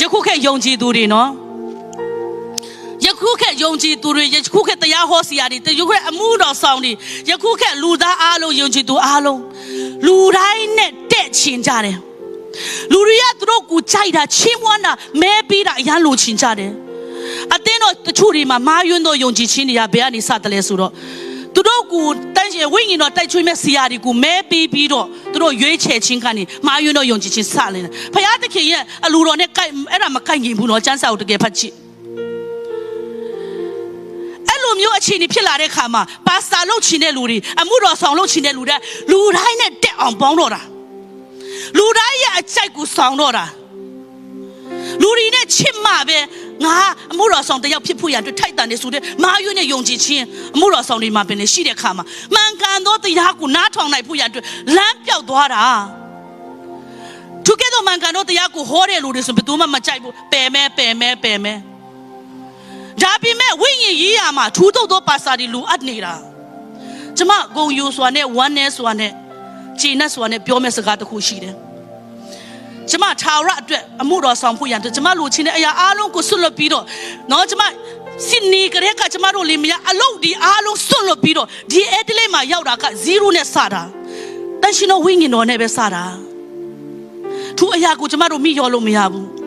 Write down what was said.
ယခုခေတ်ယုံကြည်သူတွေနော်ယခုခေတ်ယုံကြည်သူတွေယခုခေတ်တရားဟောဆရာတွေယခုခေတ်အမှုတော်ဆောင်တွေယခုခေတ်လူသားအားလုံးယုံကြည်သူအားလုံးလူတိုင်းနဲ့တဲ့ချင်ကြတယ်လူတွေကသူတို့ကိုကြိုက်တာချင်းမွမ်းတာမဲပေးတာအရန်လိုချင်ကြတယ်အတင်းတော့တချို့တွေမှာမာယွန်းတော့ယုံကြည်ခြင်းတွေကဘယ်ကနေစတယ်လဲဆိုတော့သူတို့ကိုတန်းကျဝိညာဉ်တော်တိုက်ချွေးမဲ့ဆရာတွေကိုမဲပေးပြီးတော့သူတို့ရွေးချယ်ခြင်းကနေမာယွန်းတော့ယုံကြည်ခြင်းစလင်းတယ်ဖခင်သခင်ရဲ့အလူတော်နဲ့ကိုက်အဲ့ဒါမကိုက်ရင်ဘူးနော်ကျမ်းစာကိုတကယ်ဖတ်ကြည့်အဲ့လိုမျိုးအခြေအနေဖြစ်လာတဲ့ခါမှာပါစတာလုပ်ချင်တဲ့လူတွေအမှုတော်ဆောင်လုပ်ချင်တဲ့လူတွေလူတိုင်းနဲ့တက်အောင်ပေါင်းတော့တာလူတိုင်းရဲ့အကြိုက်ကိုဆောင်တော့တာလူတွေနဲ့ချစ်မှပဲငါအမှုတော်ဆောင်တယောက်ဖြစ်ဖို့ရန်အတွက်ထိုက်တန်နေဆိုတဲ့မာယွန်းနဲ့ယုံကြည်ခြင်းအမှုတော်ဆောင်တွေမှာပင်ရှိတဲ့ခါမှာမှန်ကန်သောတရားကိုနားထောင်နိုင်ဖို့ရန်အတွက်လမ်းပြောက်သွားတာသူကဲတော့မှန်ကန်သောတရားကိုဟောတဲ့လူတွေဆိုဘယ်သူမှမကြိုက်ဘူးပယ်မဲဒါပေမဲ့ဝိညာဉ်ရေးရမှာထူးထုတ်သောပါစာတွေလူအပ်နေတာကျမဂုံယူစွာနဲ့ဝမ်းနဲ့စွာနဲ့ခြေနဲ့စွာနဲ့ပြောမဲ့စကားတစ်ခုရှိတယ်ကျမထာဝရအတွက်အမှုတော်ဆောင်ဖို့ရန်အတွက်ကျမလူချင်းတဲ့အရာအားလုံးကိုဆွတ်လွတ်ပြီးတော့နော်ကျမစင်နီကလေးကကျမတို့လင်မယားအလုပ်ဒီအားလုံးဆွတ်လွတ်ပြီးတော့ဒီအဲ့ဒီလေးမှာရောက်တာက0နဲ့စတာတန်ရှင်တော်ဝိညာဉ်တော်နဲ့ပဲစတာသူအရာကိုကျမတို့မိရောလို့မရဘူး